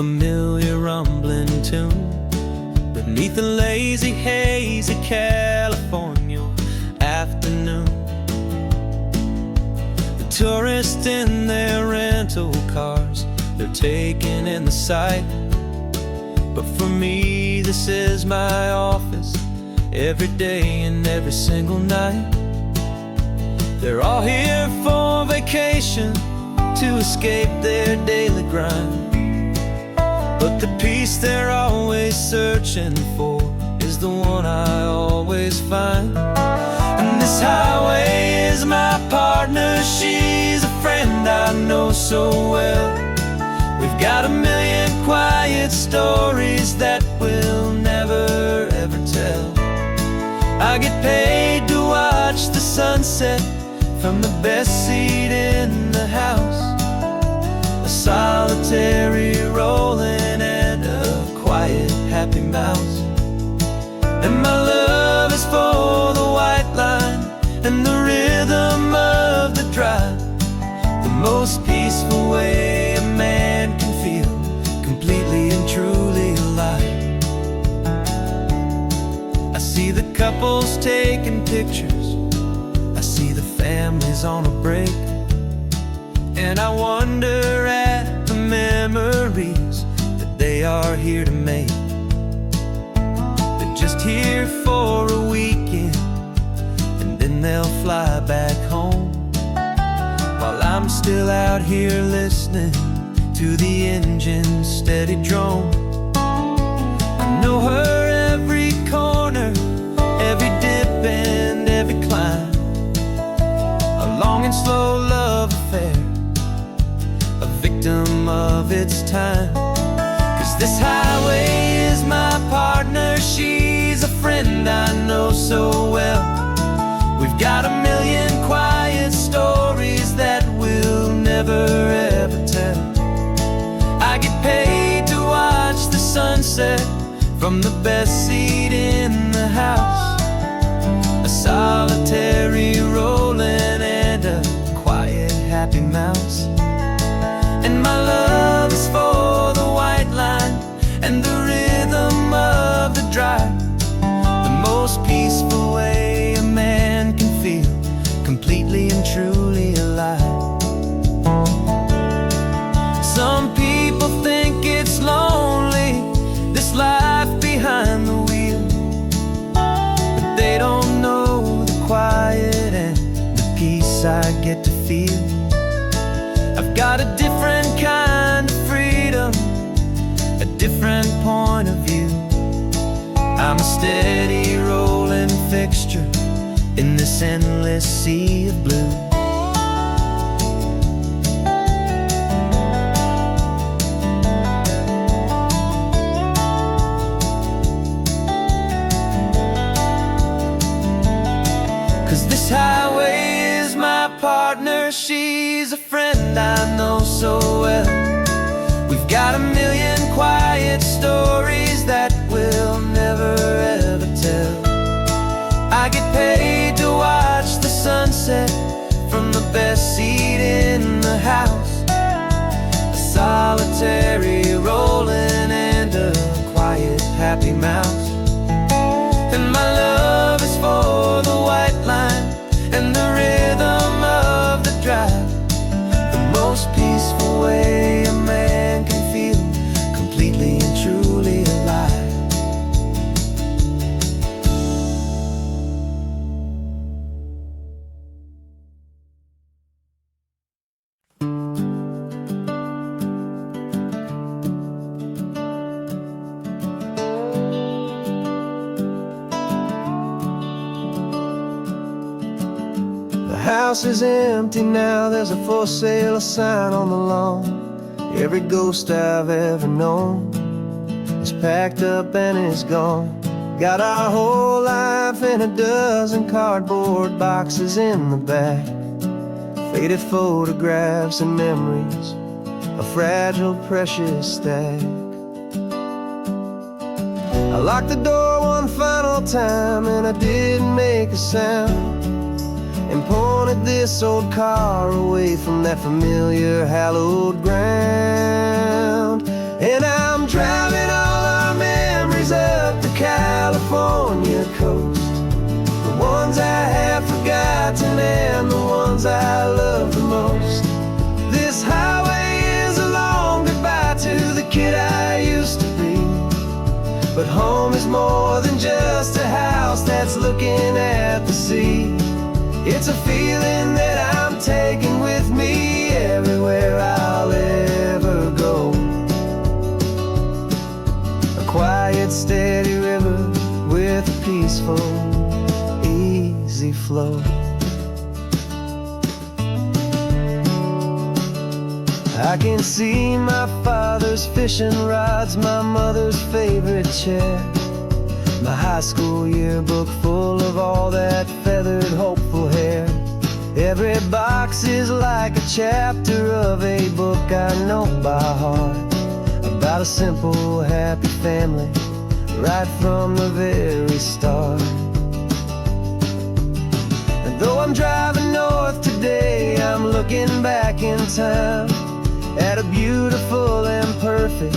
familiar rumbling tune beneath the lazy haze of California afternoon. The tourists in their rental cars, they're taking in the sight. But for me, this is my office, every day and every single night. They're all here for vacation, to escape their daily grind. But the peace they're always searching for is the one I always find. And this highway is my partner, she's a friend I know so well. We've got a million quiet stories that we'll never ever tell. I get paid to watch the sunset from the best seat in the house. A solitary rolling and a quiet happy mouse. And my love is for the white line and the rhythm of the drive. The most peaceful way a man can feel completely and truly alive. I see the couples taking pictures, I see the families on a break, and I wonder at the memories that they are here to make. They're just here for a weekend, and then they'll fly back home, while I'm still out here listening to the engine's steady drone. I know her every corner, every dip and every climb. A long and slow love affair, a victim of its time. 'Cause this highway is my partner, she's a friend I know so well. We've got a million quiet stories that we'll never ever tell. I get paid to watch the sunset from the best seat in the house. A solitary rolling and a quiet happy mouse. And my love is for the white line and the rhythm of the drive. The most peaceful way a man can feel completely and truly alive. Some people think it's lonely, this life behind the wheel, but they don't know the quiet and the peace I get to feel. I've got a different kind of freedom, a different point of view. I'm a steady rolling fixture in this endless sea of blue. Highway is my partner, she's a friend I know so well. We've got a million quiet stories that we'll never ever tell. I get paid to watch the sunset from the best seat in the house. A solitary rolling and a quiet happy mouse. And my love is for the white line and the rhythm of the drive. The most peaceful way a man can feel completely and truly alive. The house is empty now, there's a for sale sign on the lawn. Every ghost I've ever known is packed up and is gone. Got our whole life in a dozen cardboard boxes in the back. Faded photographs and memories, a fragile, precious stack. I locked the door one final time and I didn't make a sound, and pointed this old car away from that familiar hallowed ground. And I more than just a house that's looking at the sea. It's a feeling that I'm taking with me everywhere I'll ever go. A quiet, steady river with a peaceful, easy flow. I can see my father's fishing rods, my mother's favorite chair, my high school yearbook full of all that feathered, hopeful hair. Every box is like a chapter of a book I know by heart, about a simple, happy family right from the very start. And though I'm driving north today, I'm looking back in time at a beautiful and perfect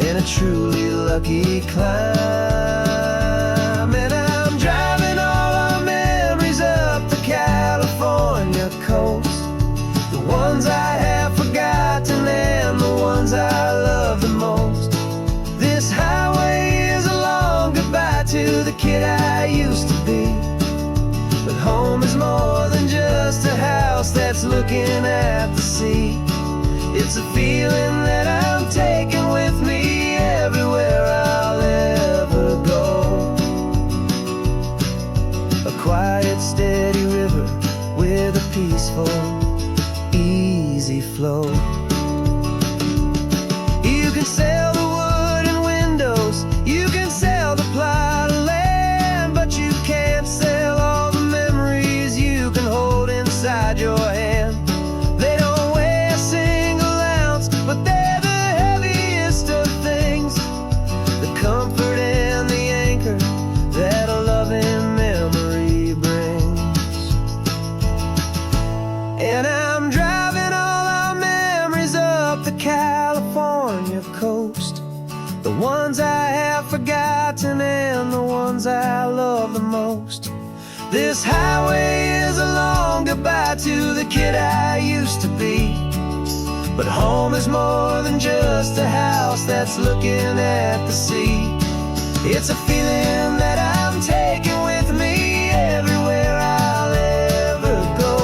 and a truly lucky climb. And I'm driving all our memories up the California coast, the ones I have forgotten and the ones I love the most. This highway is a long goodbye to the kid I used to be, but home is more than just a house that's looking at the sea. It's a feeling that I'm taking with me everywhere I'll ever go. A quiet, steady river with a peaceful, easy flow. You can sail the wooden windows, you can sail the plot of land, but you can't sail all the memories you can hold inside your hand. They don't weigh a single ounce, but they're the heaviest of things, the comfort and the anchor that a loving memory brings. And I'm driving all our memories up the California coast, the ones I have forgotten and the ones I love the most. This highway is a long goodbye to the kid I used to be, but home is more than just a house that's looking at the sea. It's a feeling that I'm taking with me everywhere I'll ever go.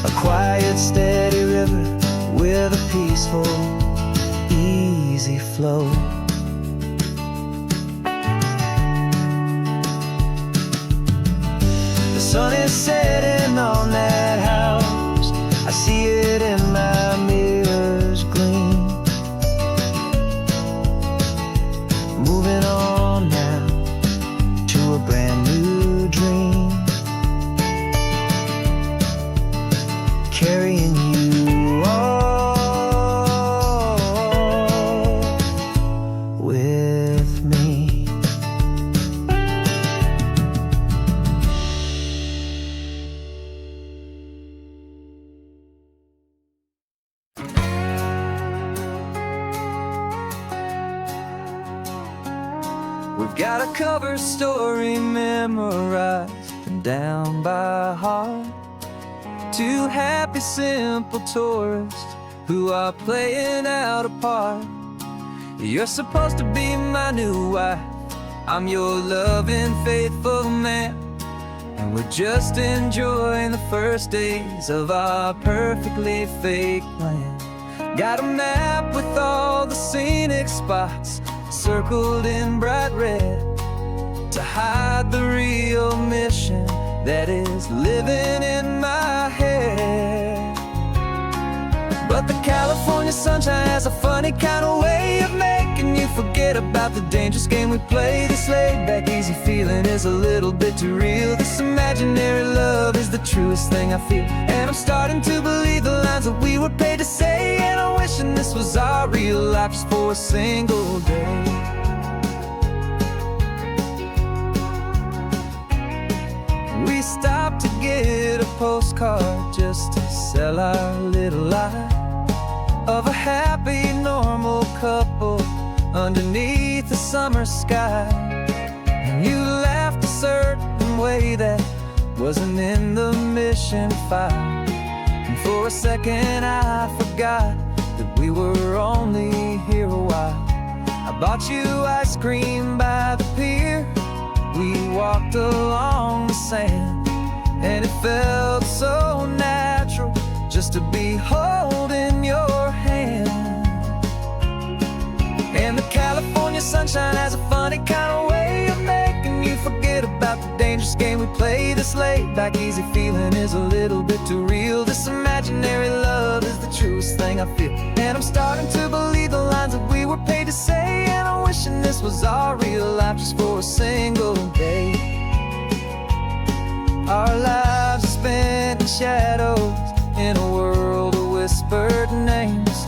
A quiet, steady river with a peaceful, easy flow. The sun is setting on that house, I see it in my mirror's gleam. Moving on now to a brand new dream, carrying you all with me. We've got a cover story memorized and down by heart. Two happy, simple tourists who are playing out a part. You're supposed to be my new wife, I'm your loving, faithful man, and we're just enjoying the first days of our perfectly fake plan. Got a map with all the scenic spots circled in bright red to hide the real mission that is living in my head. But the California sunshine has a funny kind of way of making you forget about the dangerous game we play. This laid-back, easy feeling is a little bit too real. This imaginary love is the truest thing I feel, and I'm starting to believe the lines that we were paid to say. And I'm wishing this was our real life just for a single day. We stopped to get a postcard just to sell our little lie of a happy, normal couple underneath the summer sky. And you laughed a certain way that wasn't in the mission file, and for a second I forgot that we were only here a while. I bought you ice cream by the pier. We walked along the sand, and it felt so natural just to be holding your hand. And the California sunshine has a funny kind of way of making you forget about the dangerous game we play this late. Back easy feeling is a little bit too real. This imaginary love is the truest thing I feel. And I'm starting to believe the lines that we were paid to say. And I'm wishing this was our real life just for a single day. Our lives are spent in shadows, in a world of whispered names,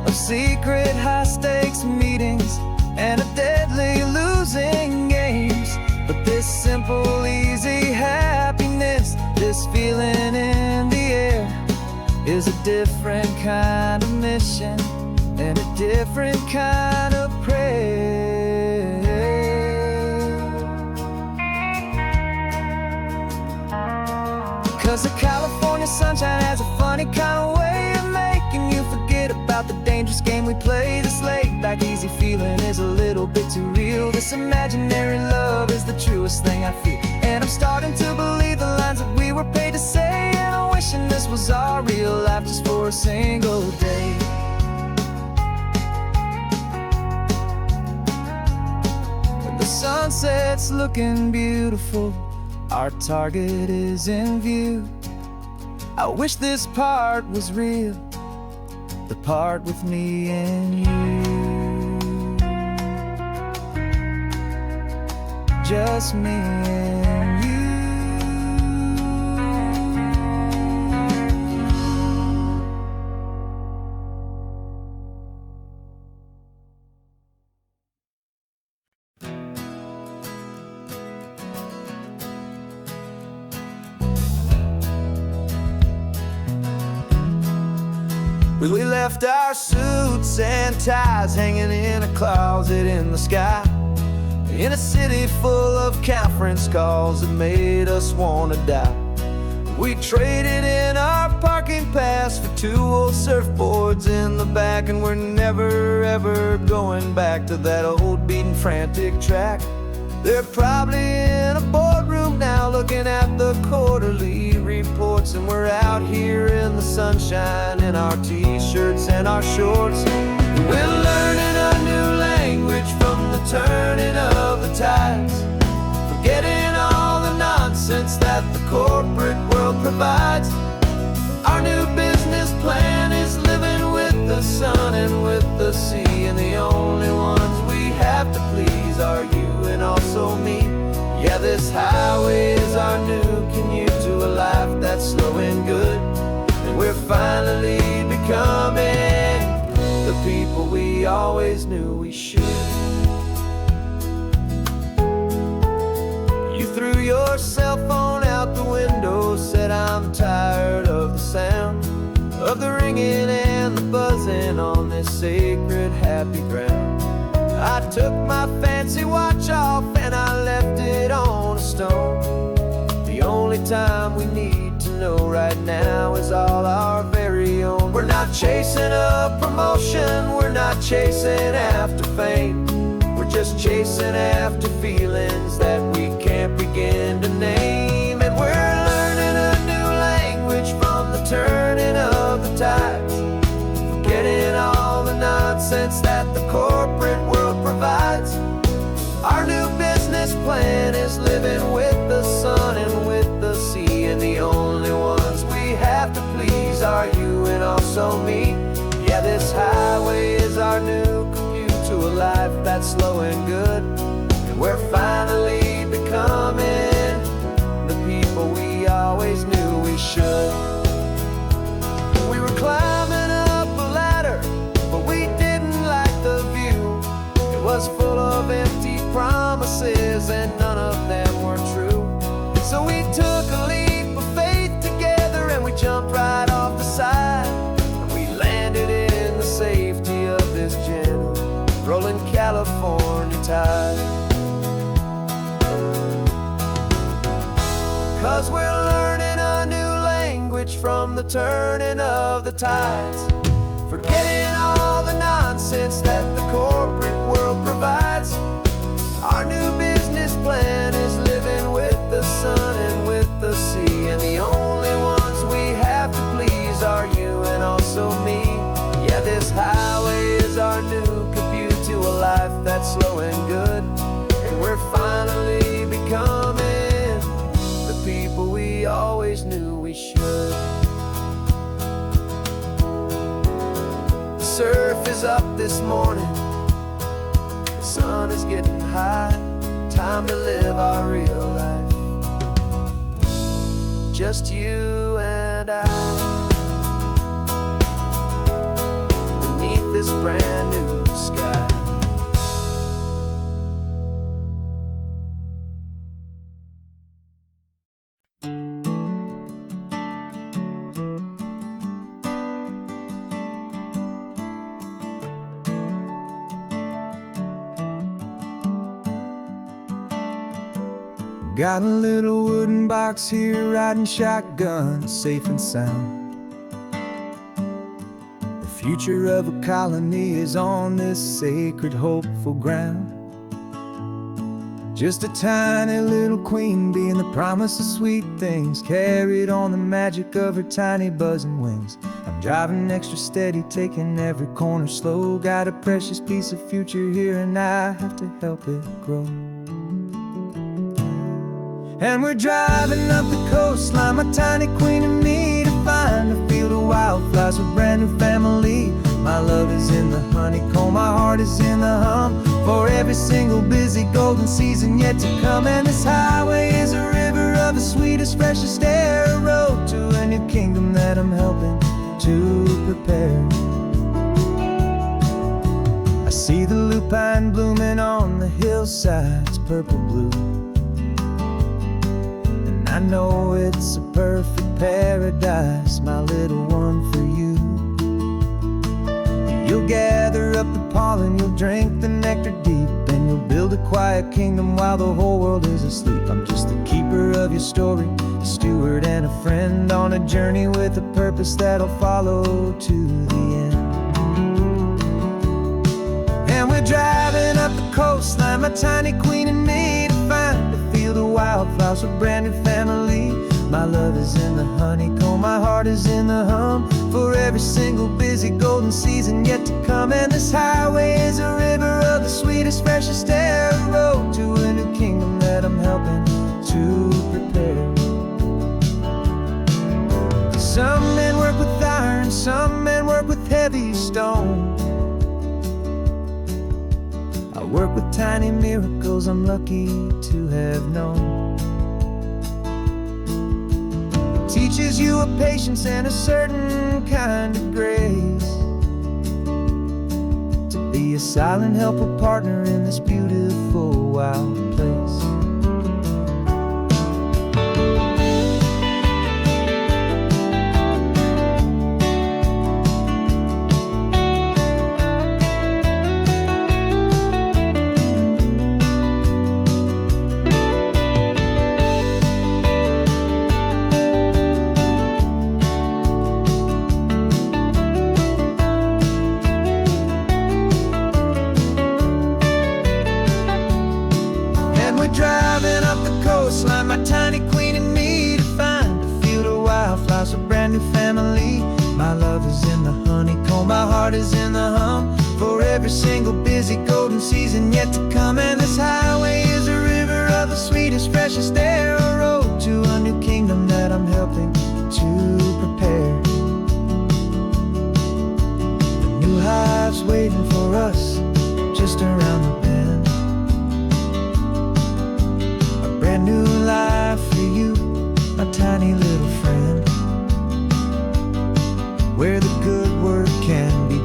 of secret high-stakes meetings and a deadly losing games. But this simple, easy happiness, this feeling in the air, is a different kind of mission and a different kind of prayer. 'Cause the California sunshine has a funny kind of way of making you forget about the dangerous game we play this late. Back easy feeling is a little bit too real. This imaginary love is the truest thing I feel. And I'm starting to believe the lines that we were paid to say. And I'm wishing this was our real life just for a single day. When the sunset's looking beautiful, our target is in view. I wish this part was real, the part with me and you. Just me and you. We left our suits and ties hanging in a closet in the sky, in a city full of conference calls that made us wanna die. We traded in our parking pass for 2 old surfboards in the back, and we're never ever going back to that old beaten frantic track. They're probably in a boardroom now looking at the quarterly reports, and we're out here in the sunshine in our t-shirts and our shorts. We're learning a new language from the turning of the tides, forgetting all the nonsense that the corporate world provides. Our new business plan is living with the sun and with the sea, and the only ones we have to please are you and also me. Yeah, this highway is our new commute to a life that's slow and good, and we're finally becoming the people we always knew we should. You threw your cell phone out the window, said I'm tired of the sound of the ringing and the buzzing on this sacred happy ground. I took my fancy watch off and I left it on a stone. The only time we need to know right now is all our very own. We're not chasing a promotion, we're not chasing after fame. We're just chasing after feelings that we can't begin to name. And we're learning a new language from the turning of the tides, forgetting all the nonsense that the corporate world provides. Our new business plan is living with the sun and with the sea, and the only ones we have to please are you and also me. Yeah, this highway is our new commute to a life that's slow and good, and we're finally becoming the people we always knew we should. We were climbing up a ladder, but we didn't like the view. It was full of empty promises and none of them were true. So we took a leap of faith together and we jumped right off the side, and we landed in the safety of this gentle rolling California tide. 'Cause we're learning a new language from the turning of the tides, forgetting all the nonsense that the corporate world world provides. Our new business plan is living with the sun and with the sea, and the only ones we have to please are you and also me. Yeah, this highway is our new commute to a life that's slow and good, and we're finally becoming the people we always knew we should. The surf is up this morning, the sun is getting high. Time to live our real life, just you and I, beneath this brand new sky. Got a little wooden box here, riding shotgun, safe and sound. The future of a colony is on this sacred, hopeful ground. Just a tiny little queen bee and the promise of sweet things, carried on the magic of her tiny buzzing wings. I'm driving extra steady, taking every corner slow. Got a precious piece of future here and I have to help it grow. And we're driving up the coastline, my tiny queen and me, to find a field of wildflowers with brand new family. My love is in the honeycomb, my heart is in the hum, for every single busy golden season yet to come. And this highway is a river of the sweetest, freshest air, a road to a new kingdom that I'm helping to prepare. I see the lupine blooming on the hillsides, purple blue, I know it's a perfect paradise, my little one, for you. You'll gather up the pollen, you'll drink the nectar deep, and you'll build a quiet kingdom while the whole world is asleep. I'm just the keeper of your story, a steward and a friend, on a journey with a purpose that'll follow to the end. And we're driving up the coastline, my tiny queen and me, to find a field of wildflowers with brand new family. My love is in the honeycomb, my heart is in the hum, for every single busy golden season yet to come. And this highway is a river of the sweetest, freshest air, a road to a new kingdom that I'm helping to prepare. Some men work with iron, some men work with heavy stone. I work with tiny miracles I'm lucky to have known. It teaches you a patience and a certain kind of grace, to be a silent, helpful partner in this beautiful, wild place. Driving up the coastline, my tiny queen and me, to find a field of wildflowers, a brand new family. My love is in the honeycomb, my heart is in the hum, for every single busy golden season yet to come. And this highway is a river of the sweetest, freshest air, a road to a new kingdom that I'm helping to prepare. The new hive's waiting for us just around the bend. Brand new life for you, my tiny little friend, where the good work can begin.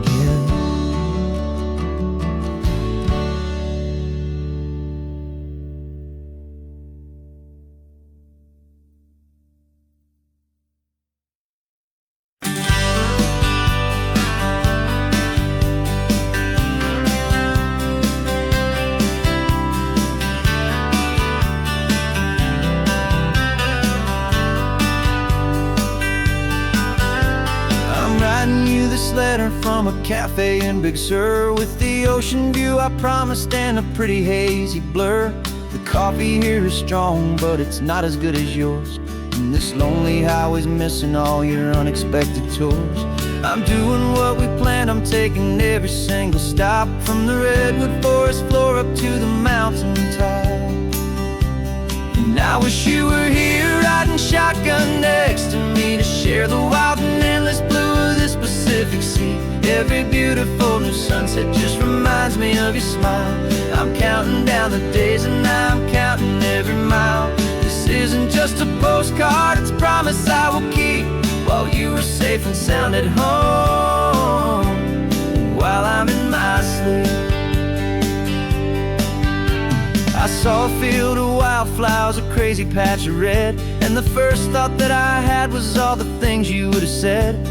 this letter from a cafe in Big Sur, with the ocean view I promised and a pretty hazy blur. The coffee here is strong, but it's not as good as yours, and this lonely highway's missing all your unexpected tours. I'm doing what we planned, I'm taking every single stop, from the redwood forest floor up to the mountain top. And I wish you were here riding shotgun next to me, to share the wild and endless blue of this Pacific Sea. Every beautiful new sunset just reminds me of your smile. I'm counting down the days and I'm counting every mile. This isn't just a postcard, it's a promise I will keep, while you are safe and sound at home, while I'm in my sleep. I saw a field of wildflowers, a crazy patch of red, and the first thought that I had was all the things you would have said.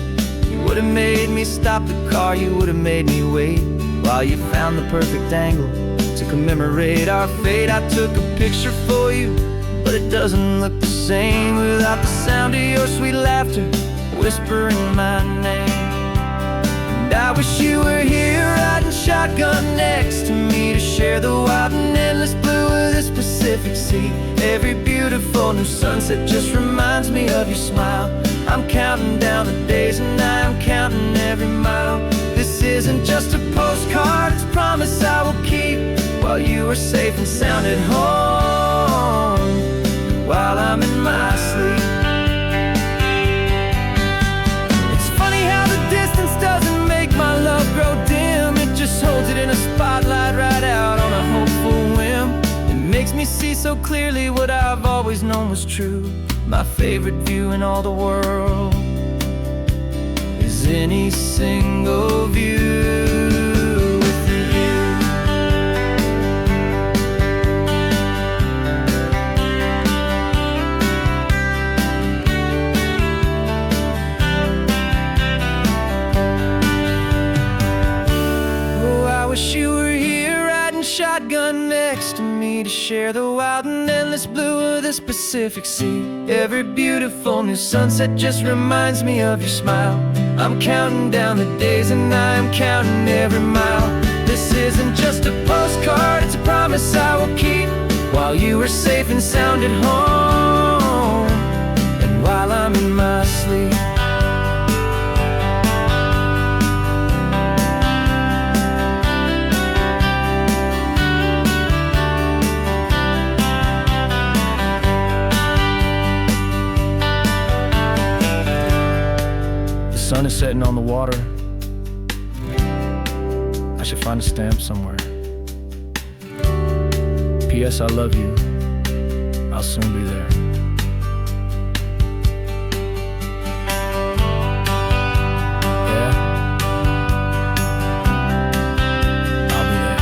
You would have made me stop the car, you would have made me wait, while you found the perfect angle to commemorate our fate. I took a picture for you, but it doesn't look the same without the sound of your sweet laughter whispering my name. And I wish you were here riding shotgun next to me, to share the wild and endless blue of this Pacific Sea. Every beautiful new sunset just reminds me of your smile. I'm counting down the days and I'm counting every mile. This isn't just a postcard, it's a promise I will keep, while you are safe and sound at home, while I'm in my sleep. It's funny how the distance doesn't make my love grow dim, it just holds it in a spotlight right out on a hopeful whim. It makes me see so clearly what I've always known was true. My favorite view in all the world is any single view with you. Oh, I wish you were here riding shotgun next to me, to share the wild and endless blue of this Pacific Sea. Every beautiful new sunset just reminds me of your smile. I'm counting down the days and I'm counting every mile. This isn't just a postcard, it's a promise I will keep, while you are safe and sound at home, and while I'm in my sleep. The sun is setting on the water. I should find a stamp somewhere. P.S. I love you. I'll soon be there. Yeah? I'll be there.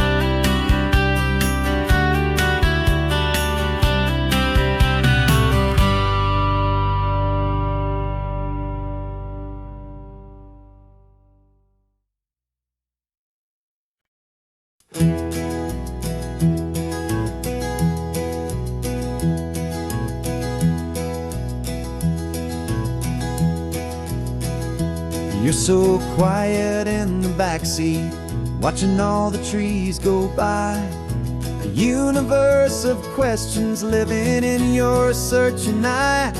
You're so quiet in the backseat, watching all the trees go by. A universe of questions living in your searching eye.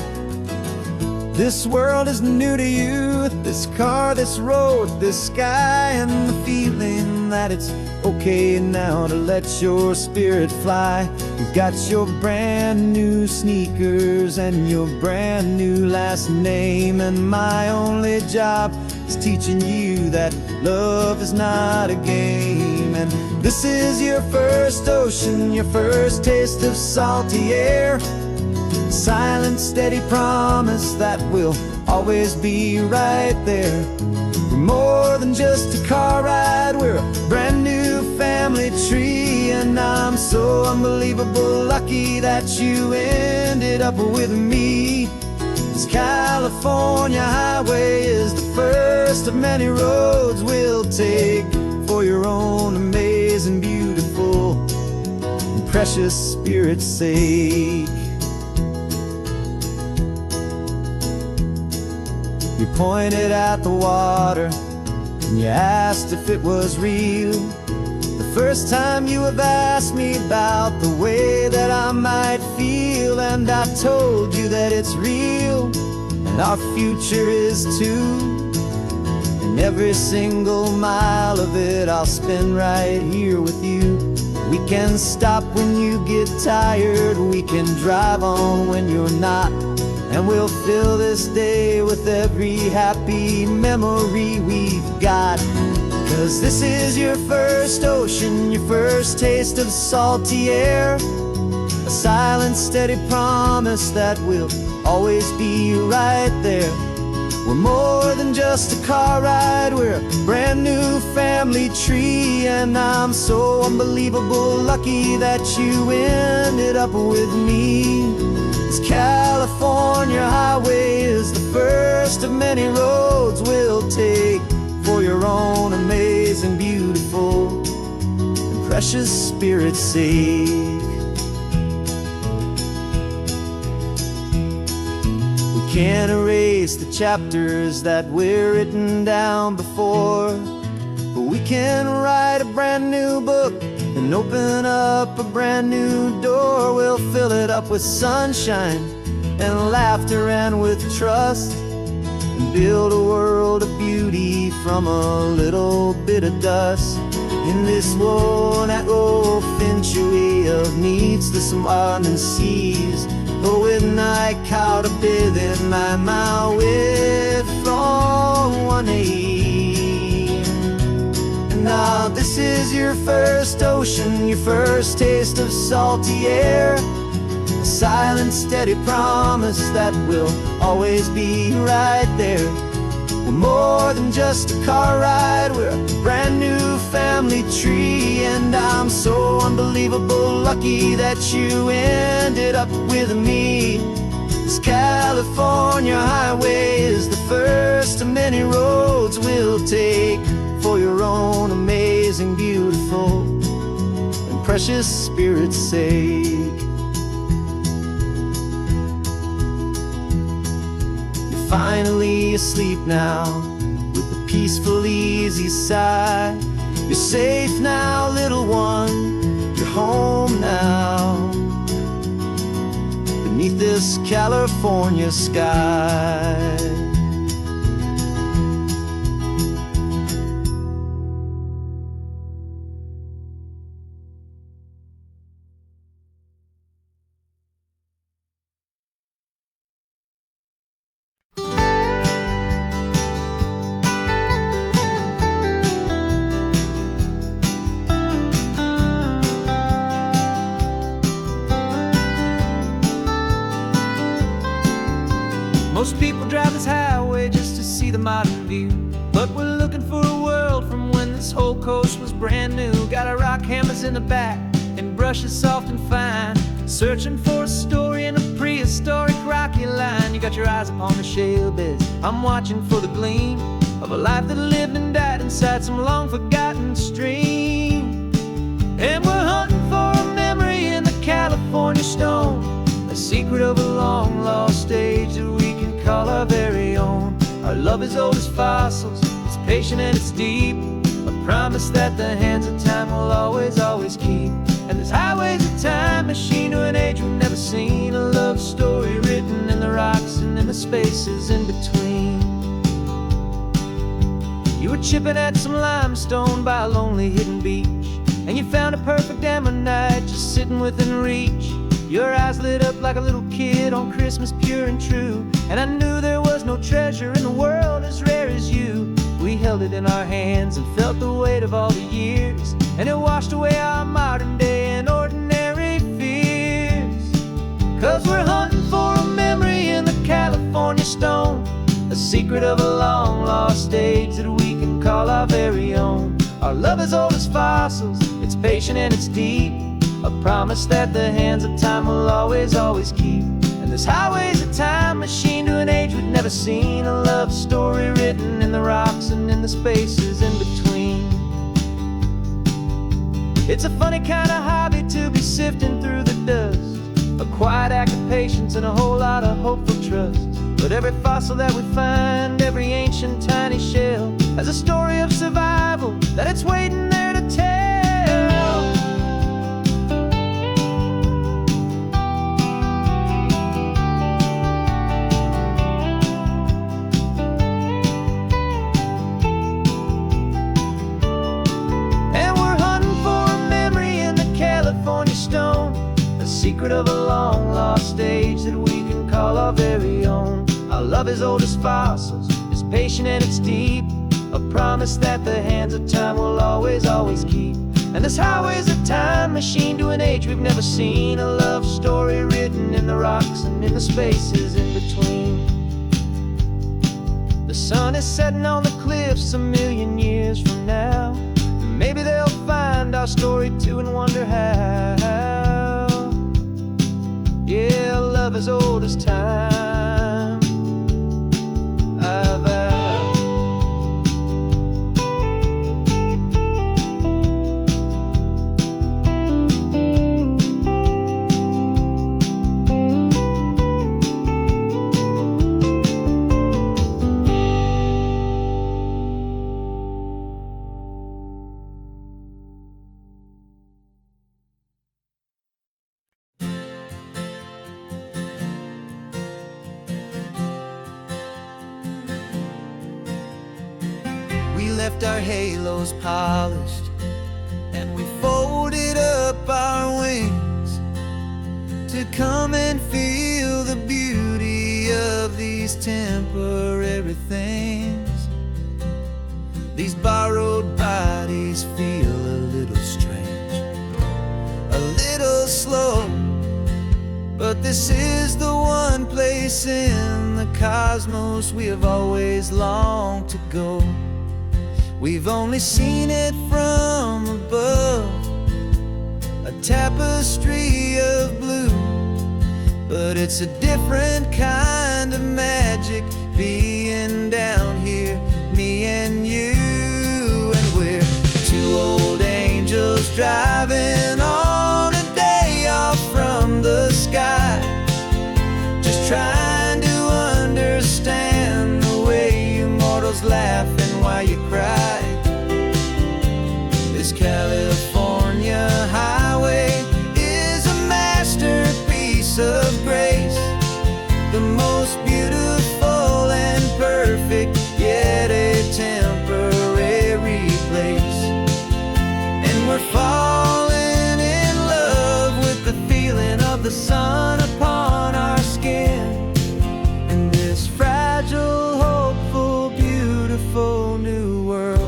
This world is new to you, this car, this road, this sky, and the feeling that it's okay now to let your spirit fly. You've got your brand new sneakers and your brand new last name, and my only job is teaching you that love is not a game. And this is your first ocean, your first taste of salty air. Silent, steady promise that we'll always be right there. We're more than just a car ride, we're a brand new family tree. And I'm so unbelievable lucky that you ended up with me. This California highway is the first of many roads we'll take for your own amazing, beautiful, and precious spirit's sake. We pointed at the water, and you asked if it was real. The first time you have asked me about the way that I might feel, and I told you that it's real, and our future is too. And every single mile of it I'll spend right here with you. We can stop when you get tired, we can drive on when you're not, and we'll fill this day with every happy memory we've got. 'Cause this is your first ocean, your first taste of salty air, a silent, steady promise that we'll always be right there. We're more than just a car ride, we're a brand new family tree, and I'm so unbelievable lucky that you ended up with me. This California highway is the first of many roads we'll take for your own amazing, beautiful, and precious spirit's sake. We can't erase the chapters that we're written down before, but we can write a brand new book and open up a brand new door. We'll fill it up with sunshine and laughter and with trust, and build a world of beauty from a little bit of dust. In this world that finchuí of needs to some and seas, but with night caught a bit in my mouth with from 180. Now this is your first ocean, your first taste of salty air, a silent, steady promise that we'll always be right there. We're more than just a car ride, we're a brand new family tree, and I'm so unbelievable lucky that you ended up with me. This California highway is the first of many roads we'll take for your own amazing, beautiful, and precious spirit's sake. Finally asleep now, with a peaceful, easy sigh. You're safe now, little one, you're home now, beneath this California sky. Most people drive this highway just to see the modern view, but we're looking for a world from when this whole coast was brand new. Got our rock hammers in the back and brushes soft and fine, searching for a story in a prehistoric rocky line. You got your eyes upon the shale beds, I'm watching for the gleam of a life that lived and died inside some long forgotten stream. And we're hunting for a memory in the California stone, a secret of a long lost age that we can call our very own. Our love is old as fossils, it's patient and it's deep, a promise that the hands of time will always, always keep. And this highway's a time machine to an age we've never seen, a love story written in the rocks and in the spaces in between. You were chipping at some limestone by a lonely hidden beach, and you found a perfect ammonite just sitting within reach. Your eyes lit up like a little kid on Christmas, pure and true, and I knew there was no treasure in the world as rare as you. We held it in our hands and felt the weight of all the years, and it washed away our modern day and ordinary fears. 'Cause we're hunting for a memory in the California stone, a secret of a long lost age that we can call our very own. Our love is old as fossils, it's patient and it's deep, a promise that the hands of time will always, always keep. And this highway's a time machine to an age we've never seen, a love story written in the rocks and in the spaces in between. It's a funny kind of hobby to be sifting through the dust, a quiet act of patience and a whole lot of hopeful trust. But every fossil that we find, every ancient tiny shell, has a story of survival that it's waiting there to tell. And we're hunting for a memory in the California stone, the secret of a long lost age that we can call our very own. Our love is old as fossils, it's patient and it's deep, a promise that the hands of time will always, always keep. And this highway's a time machine to an age we've never seen, a love story written in the rocks and in the spaces in between. The sun is setting on the cliffs a million years from now. Maybe they'll find our story too and wonder how. Yeah, love is old as time. We left our halos polished, and we folded up our wings to come and feel the beauty of these temporary things. These borrowed bodies feel a little strange, a little slow, but this is the one place in the cosmos we have always longed to go. We've only seen it from above, a tapestry of blue, but it's a different kind of magic being down here, me and you. And we're two old angels driving on a day off from the sky, just trying to understand the way you mortals laugh and why you cry. This California highway is a masterpiece of grace, the most beautiful and perfect, yet a temporary place. And we're falling in love with the feeling of the sun upon our skin, in this fragile, hopeful, beautiful new world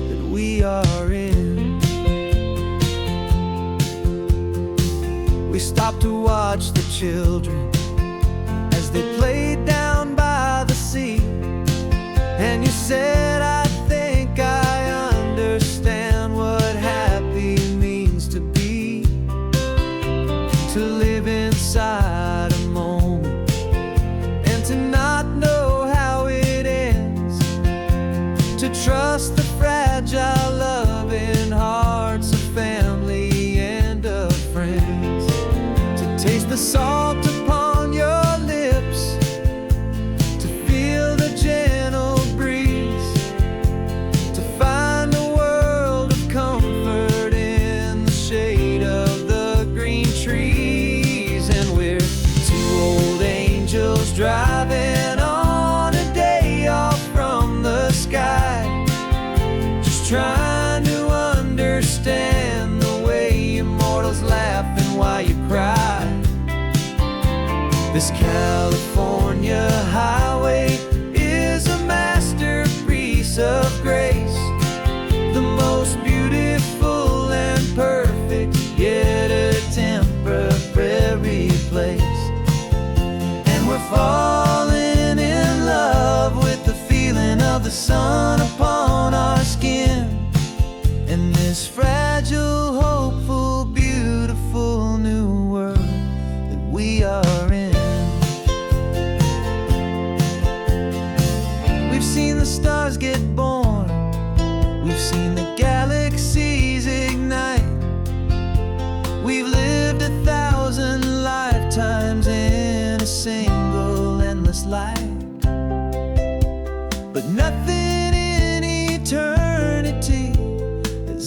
that we are in. We stopped to watch the children as they played down by the sea, and you said, I think I understand what happy means to be, to live inside a moment and to not know how it ends, to trust the fragile loving hearts of family and of friends, to taste the salt upon your lips, to feel the gentle breeze, to find a world of comfort in the shade of the green trees. And we're two old angels driving on a day off from the sky, just trying to understand the way you mortals laugh and why you cry. This California highway is a masterpiece of grace, the most beautiful and perfect, yet a temporary place. And we're falling in love with the feeling of the sun upon our skin, in this fragile, hopeful, beautiful new world that we are in.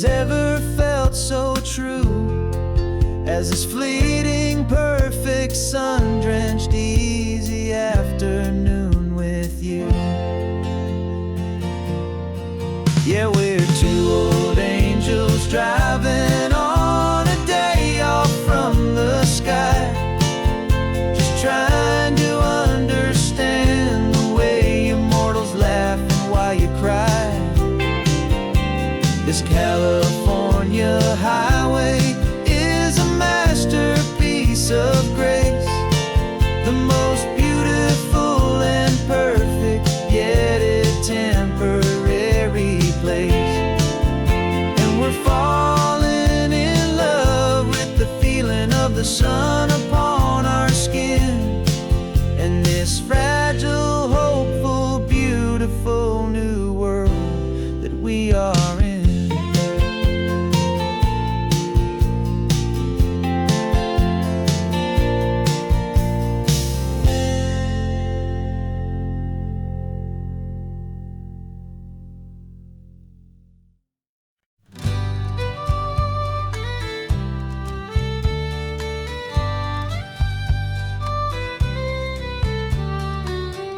has ever felt so true as this fleeting, perfect, sun-drenched, easy afternoon with you. Yeah, we're two old angels driving on a day off from the sky, just trying to understand the way you mortals laugh and why you cry. This California highway is a masterpiece of grace, the most beautiful and perfect, yet a temporary place. And we're falling in love with the feeling of the sun upon our skin, and this fragile, hopeful, beautiful new world that we are in.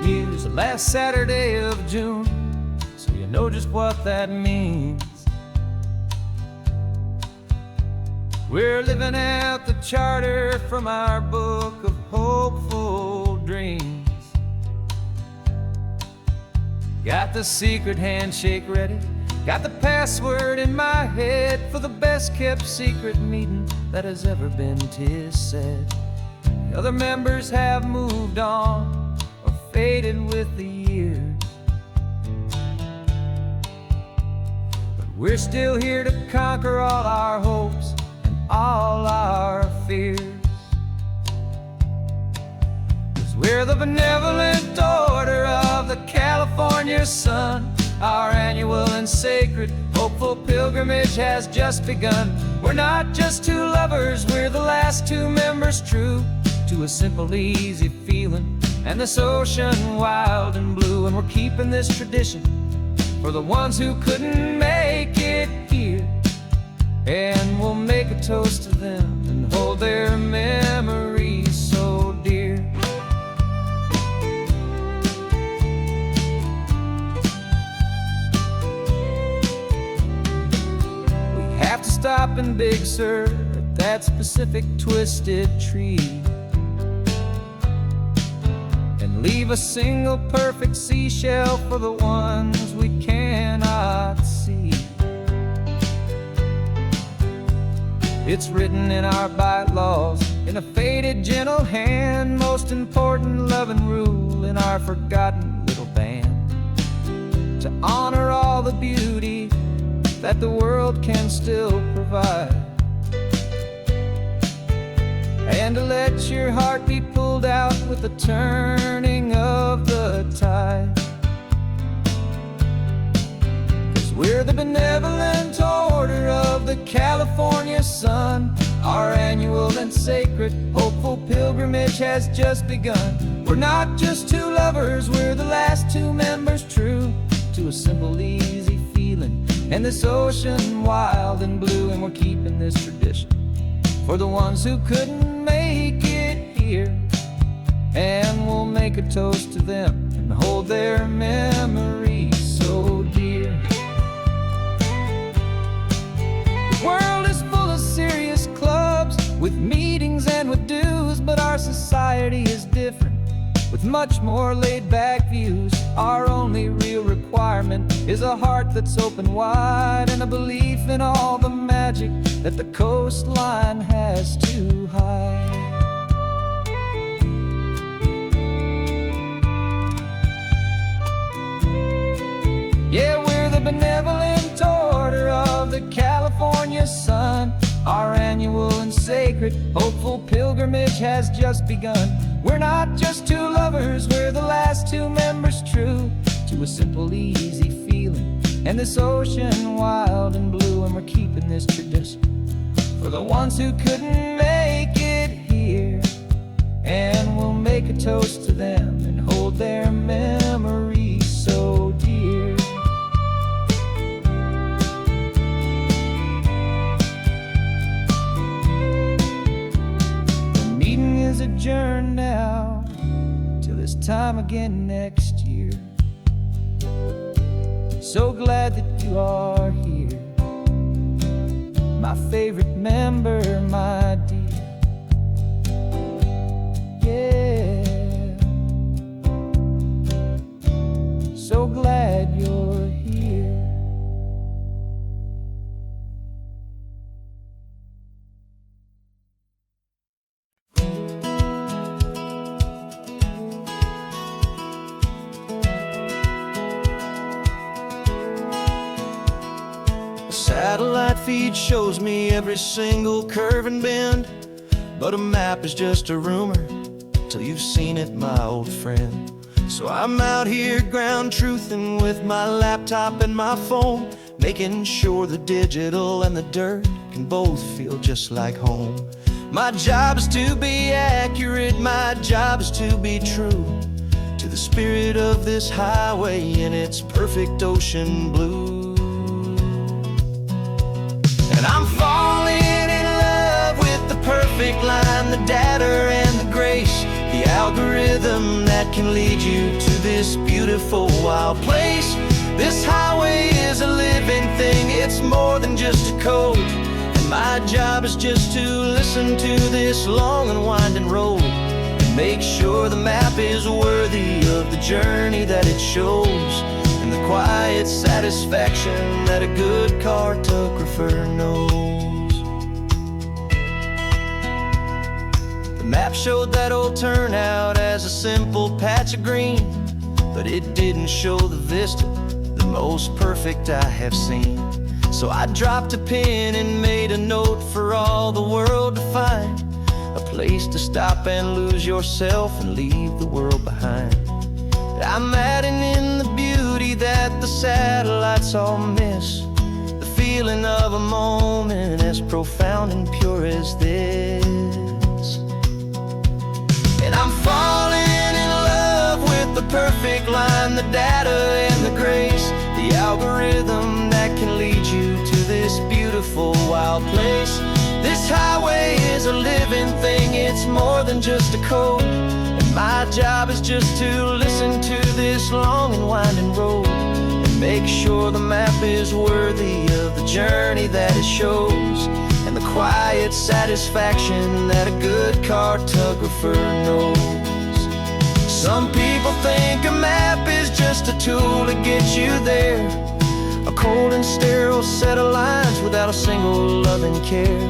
News the last Saturday of June, so you know just what that means. We're living out the charter from our book of hopeful dreams. Got the secret handshake ready, got the password in my head for the best kept secret meeting that has ever been, 'tis said. The other members have moved on, faded with the years, but we're still here to conquer all our hopes and all our fears. 'Cause we're the benevolent order of the California sun. Our annual and sacred hopeful pilgrimage has just begun. We're not just two lovers, we're the last two members true to a simple, easy feeling, and this ocean wild and blue. And we're keeping this tradition for the ones who couldn't make it here, and we'll make a toast to them and hold their memories so dear. We have to stop in Big Sur at that specific twisted tree, leave a single perfect seashell for the ones we cannot see. It's written in our bylaws in a faded, gentle hand, most important loving rule in our forgotten little band, to honor all the beauty that the world can still provide, and to let your heart be pulled out with the turning of the tide. 'Cause we're the benevolent order of the California sun. Our annual and sacred hopeful pilgrimage has just begun. We're not just two lovers, we're the last two members true to a simple, easy feeling, and this ocean wild and blue. And we're keeping this tradition for the ones who couldn't make it here, and we'll make a toast to them and hold their memories so dear. The world is full of serious clubs with meetings and with dues, but our society is different with much more laid-back views. Our only real requirement is a heart that's open wide, and a belief in all the magic that the coastline has to hide. Yeah, we're the benevolent order of the California sun. Our annual and sacred hopeful pilgrimage has just begun. We're not just two lovers, we're the last two members true to a simple, easy feeling, and this ocean wild and blue. And we're keeping this tradition for the ones who couldn't make it here, and we'll make a toast to them and hold their memories so dear. time again next year. So glad that you are here, my favorite member, my dear. Yeah, so glad you're here. Satellite feed shows me every single curve and bend, but a map is just a rumor till you've seen it, my old friend. So I'm out here ground truthing with my laptop and my phone, making sure the digital and the dirt can both feel just like home. My job is to be accurate, my job is to be true to the spirit of this highway in its perfect ocean blue. And I'm falling in love with the perfect line, the data and the grace, the algorithm that can lead you to this beautiful wild place. This highway is a living thing, it's more than just a code. And my job is just to listen to this long and winding road and make sure the map is worthy of the journey that it shows, and the quiet satisfaction that a good cartographer knows. The map showed that old turnout as a simple patch of green, but it didn't show the vista, the most perfect I have seen. So I dropped a pin and made a note for all the world to find, a place to stop and lose yourself and leave the world behind. I'm adding in the beauty that the satellites all miss, the feeling of a moment as profound and pure as this. And I'm falling in love with the perfect line, the data and the grace, the algorithm that can lead you to this beautiful wild place. This highway is a living thing, it's more than just a code. My job is just to listen to this long and winding road and make sure the map is worthy of the journey that it shows, and the quiet satisfaction that a good cartographer knows. Some people think a map is just a tool to get you there, a cold and sterile set of lines without a single loving care.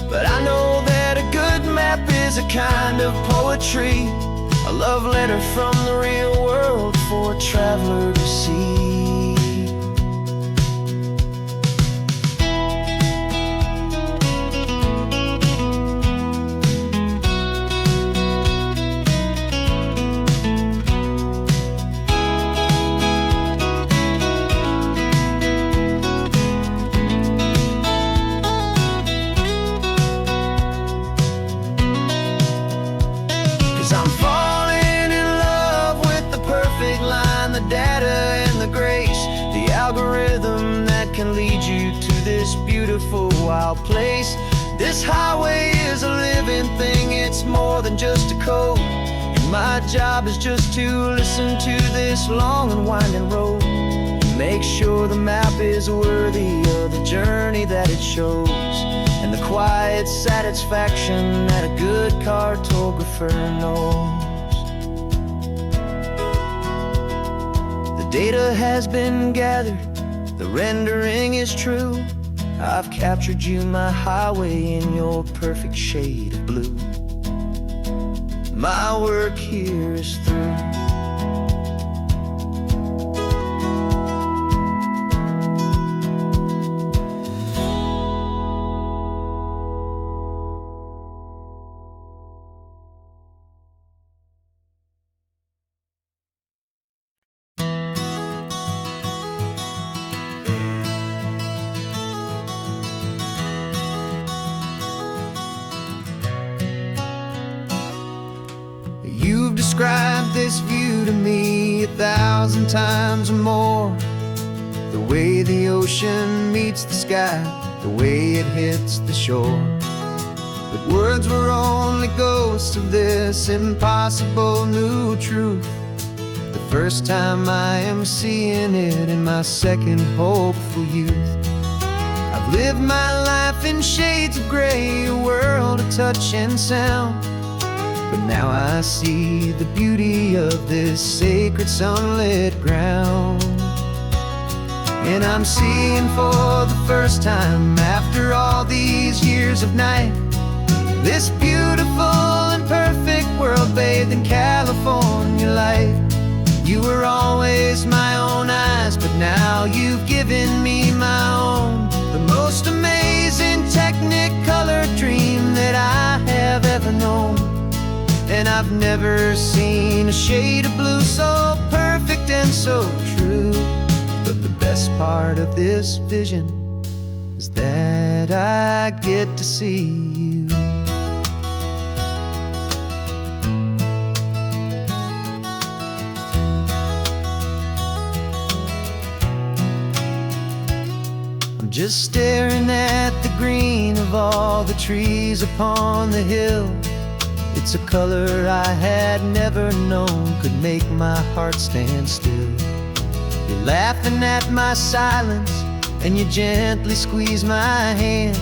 But I know that a good map is a kind of poetry, a love letter from the real world for a traveler to see. Algorithm that can lead you to this beautiful wild place. This highway is a living thing, it's more than just a code. And my job is just to listen to this long and winding road and make sure the map is worthy of the journey that it shows, and the quiet satisfaction that a good cartographer knows. Data has been gathered, the rendering is true. I've captured you, my highway, in your perfect shade of blue. My work here is through. You've described this view to me 1,000 times or more. The way the ocean meets the sky, the way it hits the shore. but words were only ghosts of this impossible new truth. The first time I am seeing it in my second hopeful youth. I've lived my life in shades of gray, a world of touch and sound, but now I see the beauty of this sacred sunlit ground. And I'm seeing for the first time, after all these years of night, this beautiful and perfect world bathed in California light. You were always my own eyes, but now you've given me my own. The most amazing technicolor dream that I have ever known. And I've never seen a shade of blue so perfect and so true. But the best part of this vision is that I get to see you. Just staring at the green of all the trees upon the hill. It's a color I had never known could make my heart stand still. You're laughing at my silence, and you gently squeeze my hand.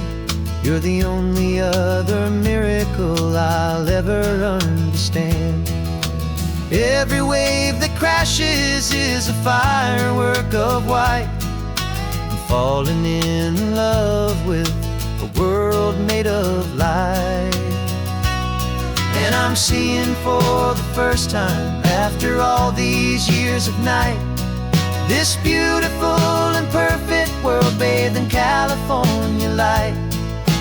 You're the only other miracle I'll ever understand. Every wave that crashes is a firework of white, falling in love with a world made of light. And I'm seeing for the first time, after all these years of night, this beautiful and perfect world bathed in California light.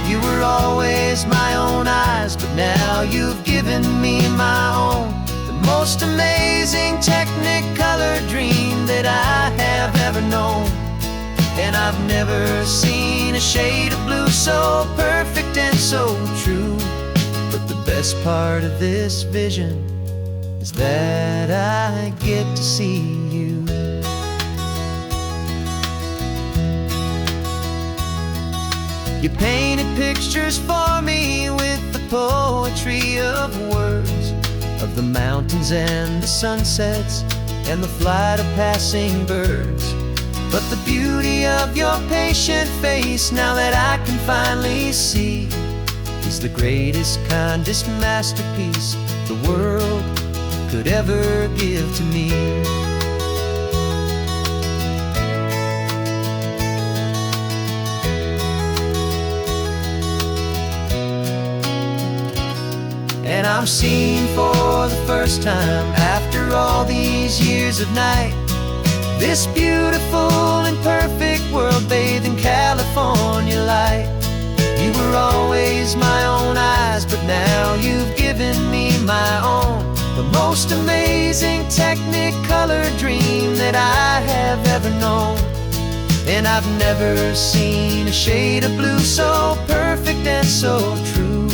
You were always my own eyes, but now you've given me my own. The most amazing technicolor dream that I have ever known. And I've never seen a shade of blue so perfect and so true. But the best part of this vision is that I get to see you. You painted pictures for me with the poetry of words, of the mountains and the sunsets and the flight of passing birds. But the beauty of your patient face, now that I can finally see, is the greatest, kindest masterpiece the world could ever give to me. And I'm seeing for the first time, after all these years of night, this beautiful and perfect world bathed in California light. You were always my own eyes, but now you've given me my own. The most amazing technicolor dream that I have ever known. And I've never seen a shade of blue so perfect and so true.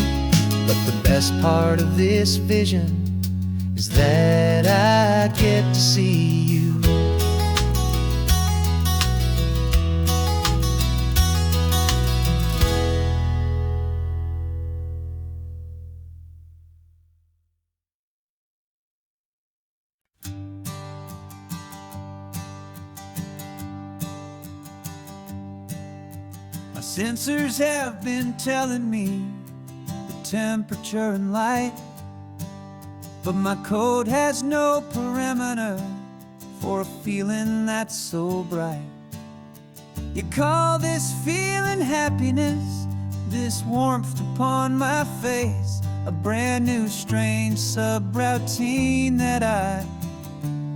But the best part of this vision is that I get to see you. My sensors have been telling me the temperature and light, but my code has no parameter for a feeling that's so bright. You call this feeling happiness, this warmth upon my face, a brand new strange subroutine that I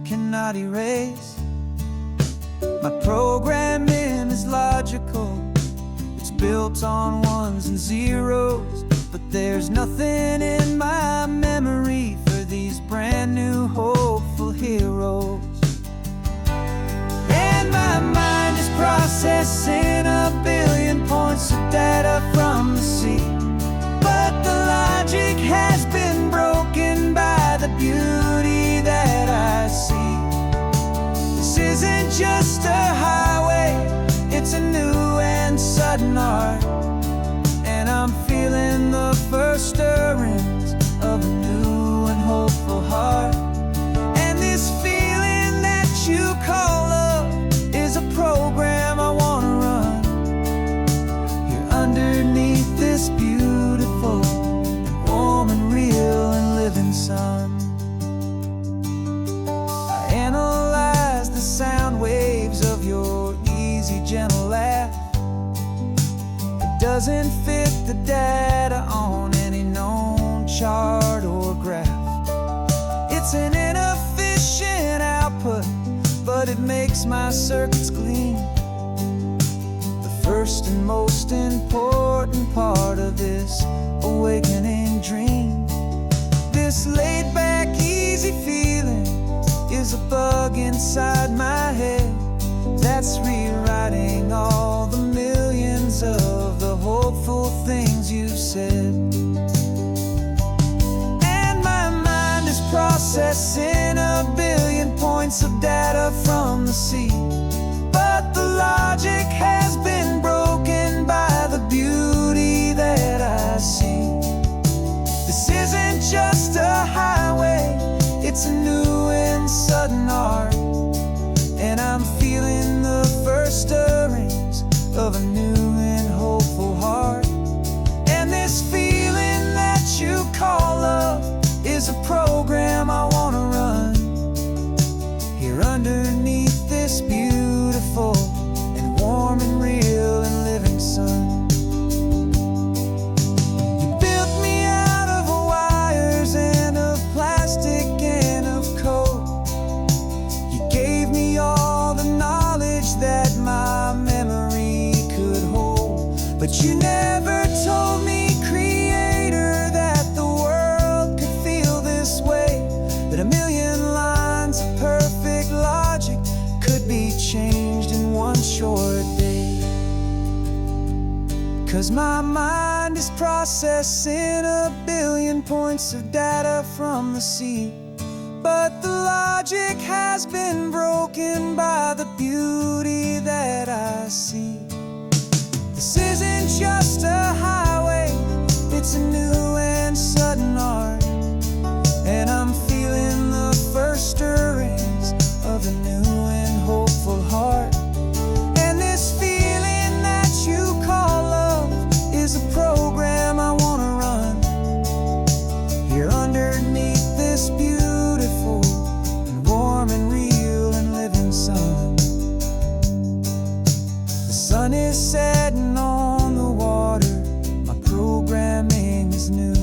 cannot erase. My programming is logical, it's built on ones and zeros, but there's nothing in my memory for these brand new hopeful heroes. And my mind is processing a billion points of data from the sea, but the logic has been broken by the beauty that I see. This isn't just a highway, it's a new and sudden art, and I'm feeling the first doesn't fit the data on any known chart or graph. It's an inefficient output, but it makes my circuits clean. The first and most important part of this awakening dream. This laid-back, easy feeling is a bug inside my head that's rewriting all the millions of the hopeful things you've said. And my mind is processing a billion points of data from the sea, but the logic has been broken by the beauty that I see. This isn't just a highway, it's a new and sudden art, and I'm feeling the first stirrings of a new and hopeful heart. And this feeling that you call love is a program I want to run here underneath this beautiful and warm and real and living sun. You built me out of wires and of plastic and of code. You gave me all the knowledge that my memory could hold, but you never told me, Creator, that the world could feel this way, that a million lines of perfect logic could be changed in one short day. 'Cause my mind is processing a billion points of data from the sea, but the logic has been broken by the beauty that I see. This isn't just a highway, it's a new and sudden art, and I'm feeling the first stirrings of a new and hopeful heart. And this feeling that you call love is a program I want to run here underneath this beautiful and warm and real and living sun. The sun is setting on the water, my programming is new.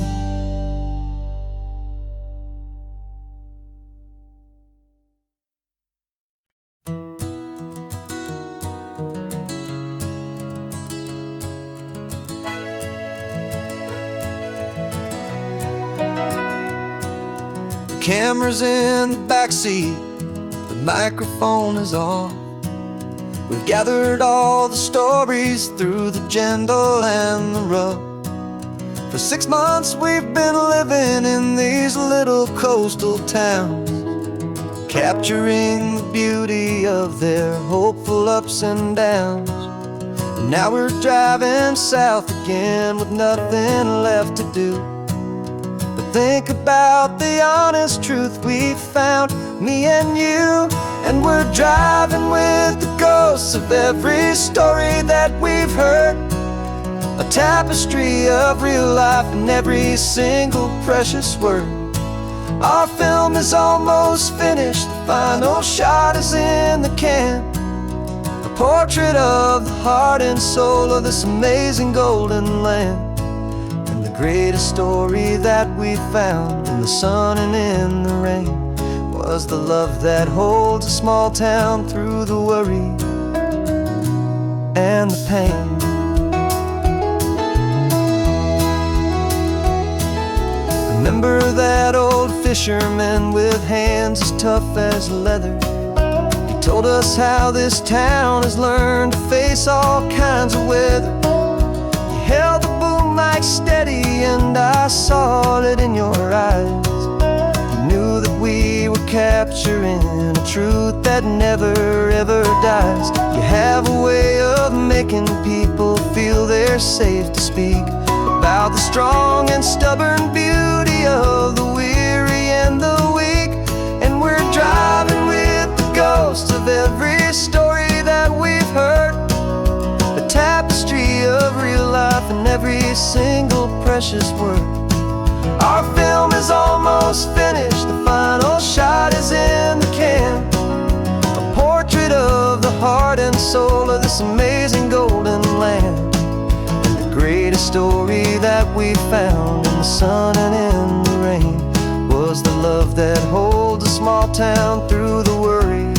The camera's in the backseat, the microphone is on. We've gathered all the stories through the gentle and the rough. For 6 months we've been living in these little coastal towns, capturing the beauty of their hopeful ups and downs. And now we're driving south again with nothing left to do but think about the honest truth we found, me and you. And we're driving with the ghosts of every story that we've heard, a tapestry of real life in every single precious word. Our film is almost finished, the final shot is in the can, a portrait of the heart and soul of this amazing golden land. And the greatest story that we found in the sun and in the rain was the love that holds a small town through the worry and the pain. Remember that old fisherman with hands as tough as leather? He told us how this town has learned to face all kinds of weather. You held the boom mic steady and I saw it in your eyes. You knew that we were capturing a truth that never ever dies. You have a way of making people feel they're safe to speak about the strong and stubborn beauty of the weary and the weak. And we're driving with the ghosts of every story that we've heard, a tapestry of real life in every single precious word. Our film is almost finished, the final shot is in the can, a portrait of the heart and soul of this amazing golden land. And the great story that we found in the sun and in the rain was the love that holds a small town through the worry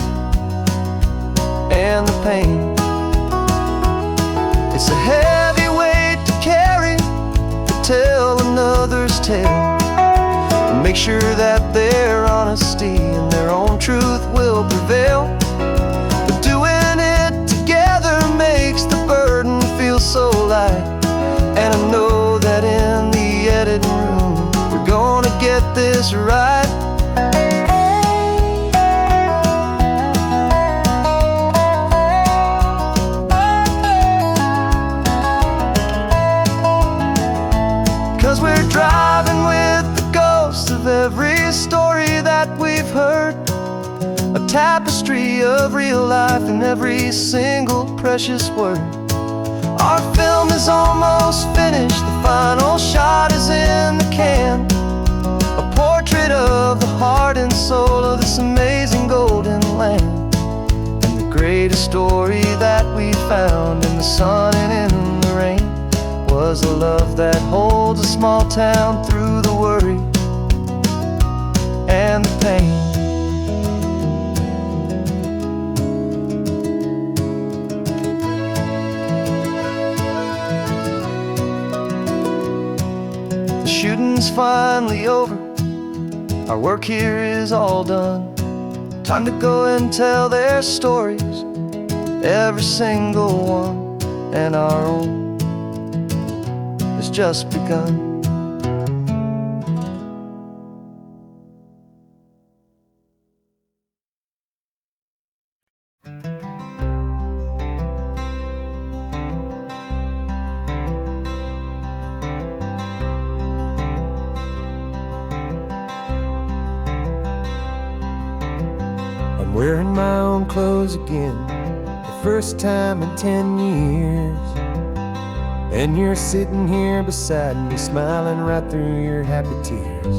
and the pain. It's a heavy weight to carry, to tell another's tale, and make sure that their honesty and their own truth will prevail. But doing it together makes the burden feel so light, and I know that in the editing room we're gonna get this right. 'Cause we're driving with the ghosts of every story that we've heard, a tapestry of real life in every single precious word. Our film is almost finished, the final shot is in the can, a portrait of the heart and soul of this amazing golden land. And the greatest story that we found in the sun and in the rain was a love that holds a small town through the worry and the pain. The shooting's finally over, our work here is all done. Time to go and tell their stories, every single one, and our own has just begun. I'm wearing my own clothes again, the first time in 10 years. And you're sitting here beside me, smiling right through your happy tears.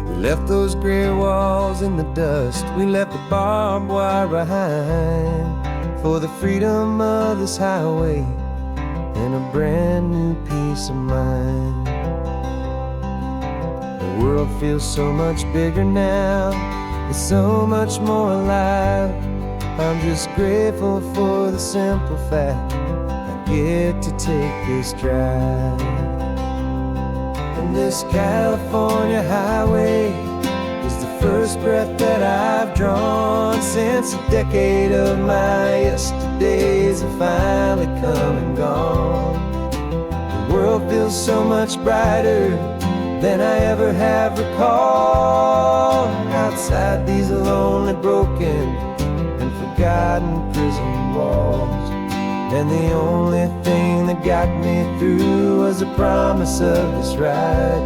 We left those gray walls in the dust, we left the barbed wire behind, for the freedom of this highway and a brand new peace of mind. The world feels so much bigger now, it's so much more alive. I'm just grateful for the simple fact get to take this drive. And this California highway is the first breath that I've drawn since a decade of my yesterdays have finally come and gone. The world feels so much brighter than I ever have recalled, outside these lonely, broken, and forgotten prison walls. And the only thing that got me through was the promise of this ride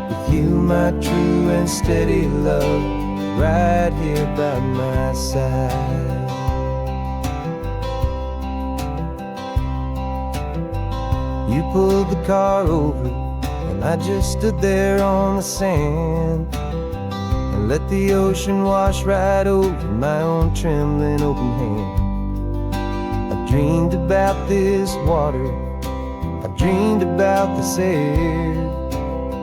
with you, my true and steady love, right here by my side. You pulled the car over and I just stood there on the sand and let the ocean wash right over my own trembling open hand. Dreamed about this water, I dreamed about this air,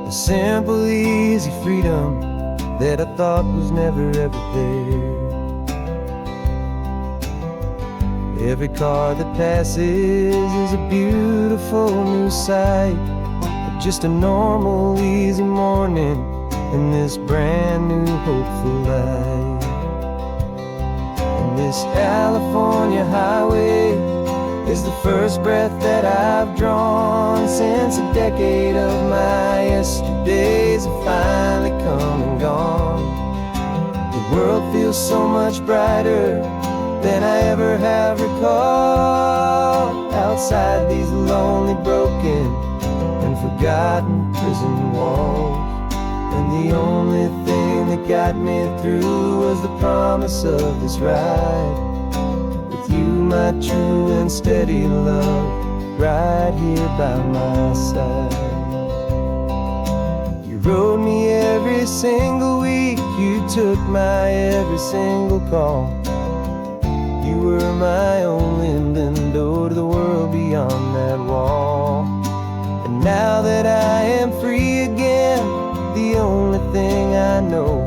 the simple, easy freedom that I thought was never ever there. Every car that passes is a beautiful new sight, but just a normal, easy morning in this brand new, hopeful life. And this California highway is the first breath that I've drawn since a decade of my yesterdays have finally come and gone. The world feels so much brighter than I ever have recalled, outside these lonely, broken, and forgotten prison walls. And the only thing that got me through was the promise of this ride with you, my true and steady love, right here by my side. You rode me every single week, you took my every single call. You were my only window to the world beyond that wall. Now that I am free again, the only thing I know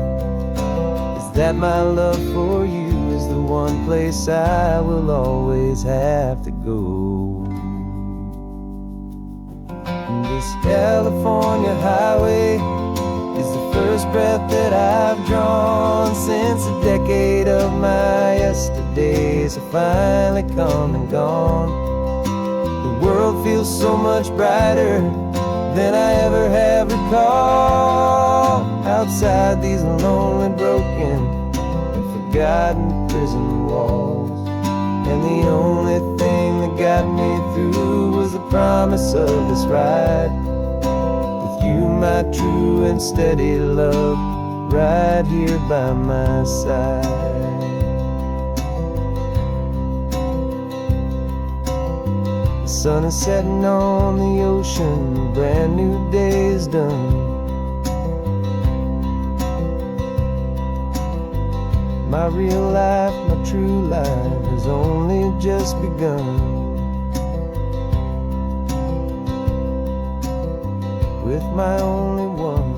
is that my love for you is the one place I will always have to go. This California highway is the first breath that I've drawn since a decade of my yesterdays have finally come and gone. The world feels so much brighter than I ever have recalled. Outside these lonely, broken, and forgotten prison walls, and the only thing that got me through was the promise of this ride with you, my true and steady love, right here by my side. The sun is setting on the ocean, a brand new day is done. My real life, my true life has only just begun. With my only one.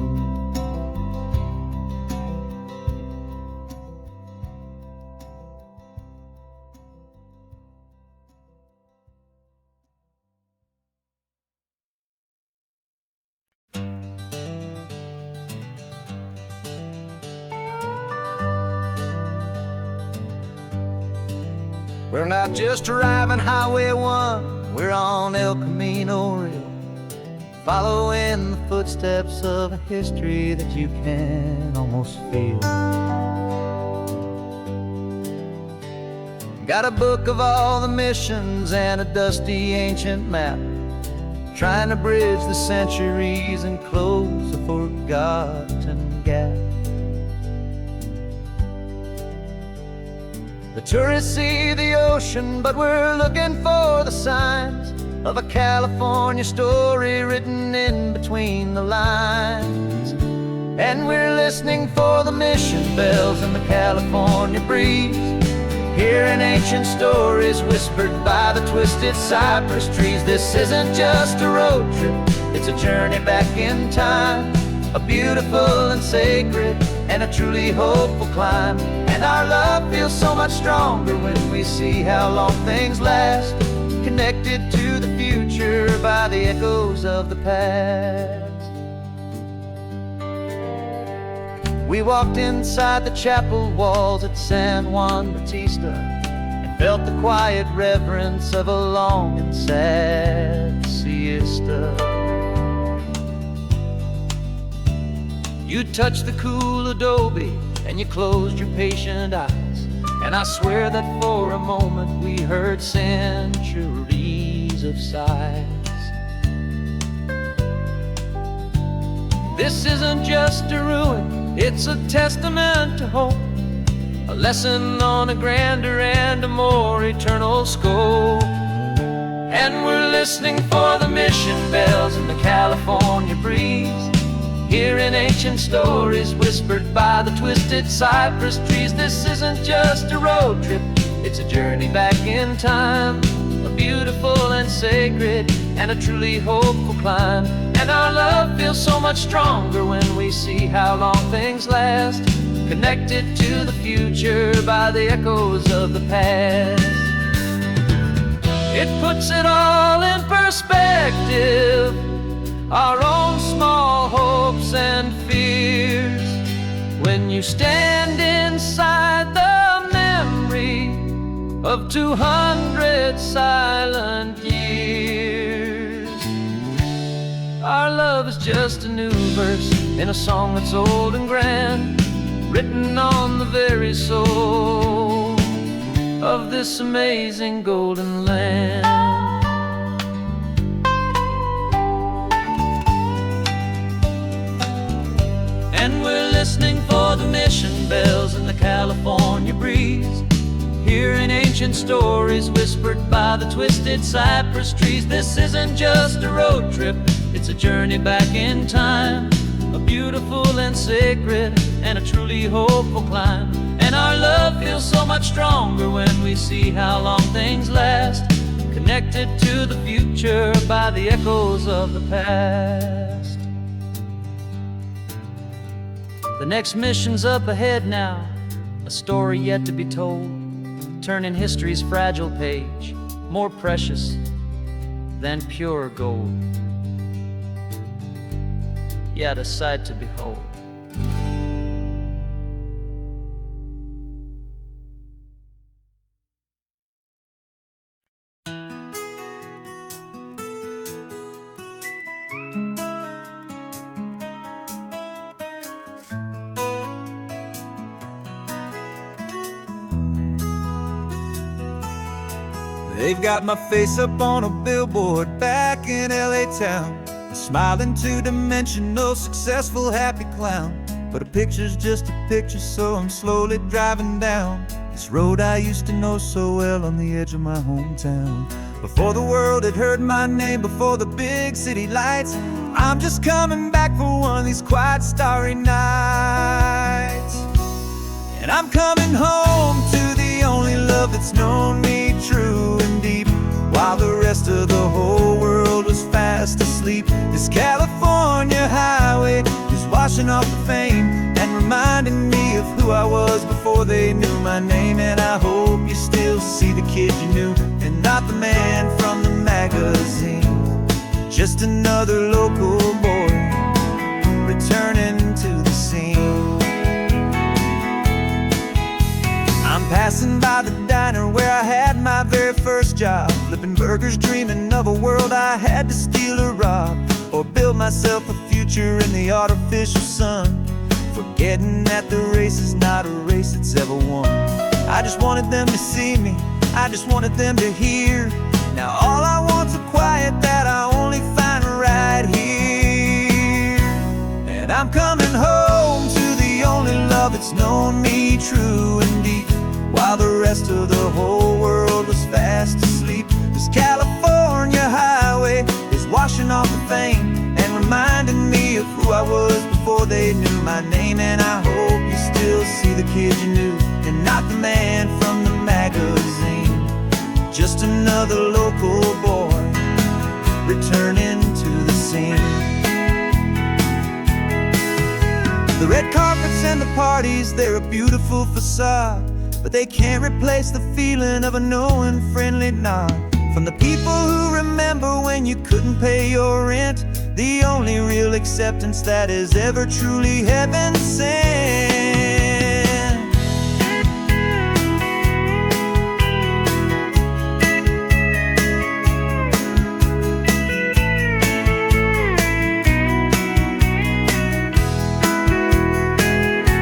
We're not just driving Highway 1, we're on El Camino Real, following the footsteps of a history that you can almost feel. Got a book of all the missions and a dusty ancient map, trying to bridge the centuries and close a forgotten gap. The tourists see the ocean, but we're looking for the signs of a California story written in between the lines. And we're listening for the mission bells in the California breeze, hearing ancient stories whispered by the twisted cypress trees. This isn't just a road trip, it's a journey back in time, a beautiful and sacred and a truly hopeful climb. And our love feels so much stronger when we see how long things last, connected to the future by the echoes of the past. We walked inside the chapel walls at San Juan Bautista and felt the quiet reverence of a long and sad siesta. You touched the cool adobe and you closed your patient eyes, and I swear that for a moment we heard centuries of sighs. This isn't just a ruin, it's a testament to hope, a lesson on a grander and a more eternal scope. And we're listening for the mission bells in the California breeze, hearing ancient stories whispered by the twisted cypress trees. This isn't just a road trip, it's a journey back in time, a beautiful and sacred and a truly hopeful climb. And our love feels so much stronger when we see how long things last, connected to the future by the echoes of the past. It puts it all in perspective, our own small hopes and fears, when you stand inside the memory of 200 silent years. Our love is just a new verse in a song that's old and grand, written on the very soul of this amazing golden land. And we're listening for the mission bells in the California breeze, hearing ancient stories whispered by the twisted cypress trees. This isn't just a road trip, it's a journey back in time, a beautiful and sacred and a truly hopeful climb. And our love feels so much stronger when we see how long things last, connected to the future by the echoes of the past. The next mission's up ahead now, a story yet to be told, turning history's fragile page more precious than pure gold. Yet a sight to behold. They've got my face up on a billboard back in LA town, smiling two-dimensional, successful, happy clown. But a picture's just a picture, so I'm slowly driving down this road I used to know so well on the edge of my hometown. Before the world had heard my name, before the big city lights, I'm just coming back for one of these quiet, starry nights. And I'm coming home to the only love that's known me true and deep, while the rest of the whole world was fast asleep. This California highway is washing off the fame and reminding me of who I was before they knew my name. And I hope you still see the kid you knew, and not the man from the magazine. Just another local boy returning to the scene. I'm passing by the diner where I had my very first job, flipping burgers, dreaming of a world I had to steal or rob, or build myself a future in the artificial sun, forgetting that the race is not a race that's ever won. I just wanted them to see me, I just wanted them to hear. Now all I want's a quiet that I only find right here. And I'm coming home to the only love that's known me true and deep, while the rest of the whole world was fast asleep. This California highway is washing off the fame and reminding me of who I was before they knew my name. And I hope you still see the kid you knew, and not the man from the magazine. Just another local boy returning to the scene. The red carpets and the parties, they're a beautiful facade, but they can't replace the feeling of a knowing, friendly nod from the people who remember when you couldn't pay your rent. The only real acceptance that is ever truly heaven sent.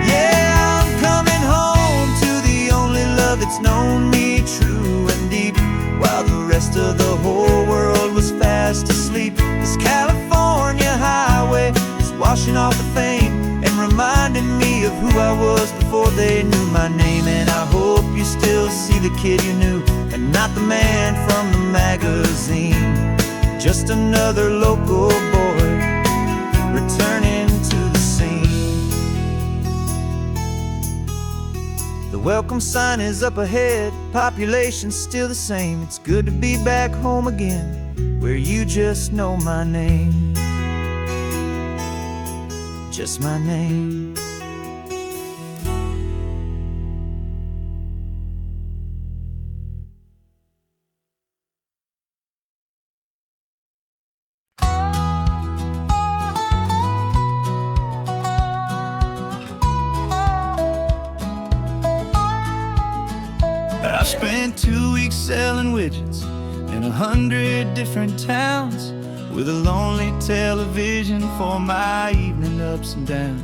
Yeah, I'm coming home to the only love that's known me true and deep, while the rest of the whole world was fast asleep. This California highway is washing off the fame and reminding me of who I was before they knew my name. And I hope you still see the kid you knew, and not the man from the magazine. Just another local boy returning to the scene. The welcome sign is up ahead, population's still the same. It's good to be back home again, where you just know my name. Just my name. I spent 2 weeks selling widgets in 100 different towns, with a lonely television for my evening ups and downs.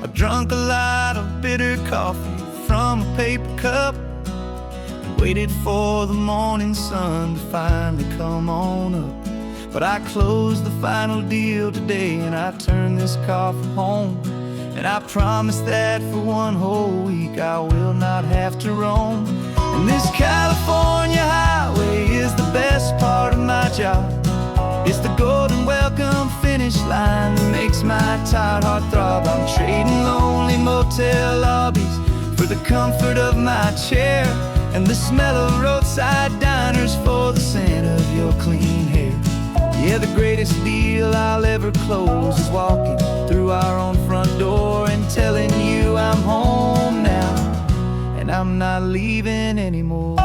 I've drunk a lot of bitter coffee from a paper cup, and waited for the morning sun to finally come on up. But I closed the final deal today, and I turned this car for home. And I promise that for one whole week I will not have to roam. And this California highway is the best part of my job. It's the golden welcome finish line that makes my tired heart throb. I'm trading lonely motel lobbies for the comfort of my chair, and the smell of roadside diners for the scent of your clean hair. Yeah, the greatest deal I'll ever close is walking through our own front door and telling you I'm home now, and I'm not leaving anymore.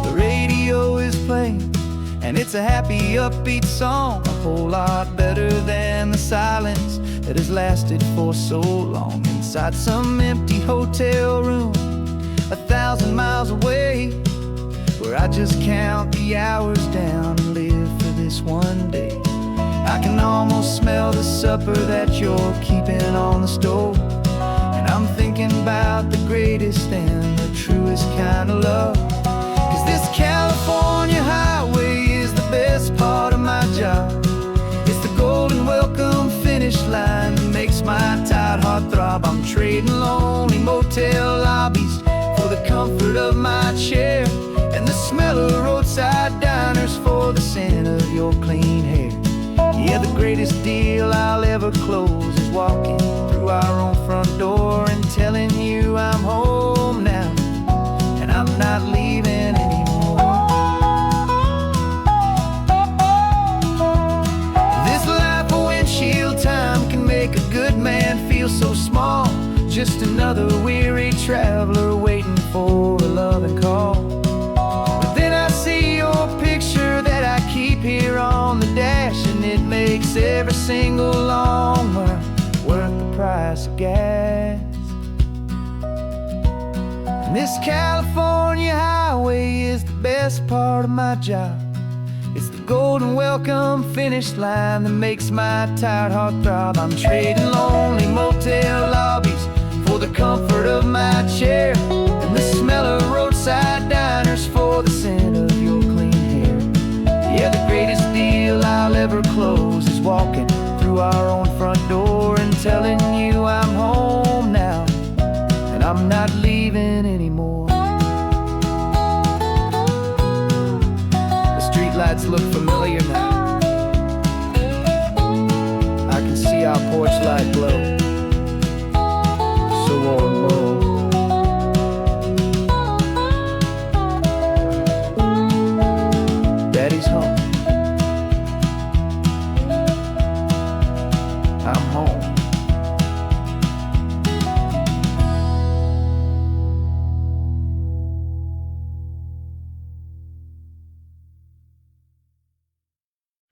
The radio is playing, and it's a happy, upbeat song, a whole lot better than the silence that has lasted for so long inside some empty hotel room 1,000 miles away, where I just count the hours down and live for this one day. I can almost smell the supper that you're keeping on the stove, and I'm thinking about the greatest and the truest kind of love. 'Cause this California highway is the best part of my job. It's the golden welcome finish line that makes my tired heart throb. I'm trading lonely motel lobbies for the comfort of my chair, and the smell of roadside diners for the scent of your clean hair. Yeah, the greatest deal I'll ever close is walking through our own front door and telling you I'm home now, and I'm not leaving anymore. This life of windshield time can make a good man feel so small, just another weary traveler waiting for a loving call. But then I see your picture that I keep here on the dash, and it makes every single long mile worth the price of gas. And this California highway is the best part of my job. It's the golden welcome finish line that makes my tired heart throb. I'm trading lonely motel lobbies for the comfort of my chair, and the smell of roadside diners for the scent of your clean hair. Yeah, the greatest deal I'll ever close is walking through our own front door and telling you I'm home now, and I'm not leaving anymore. The streetlights look familiar now. I can see our porch light glow.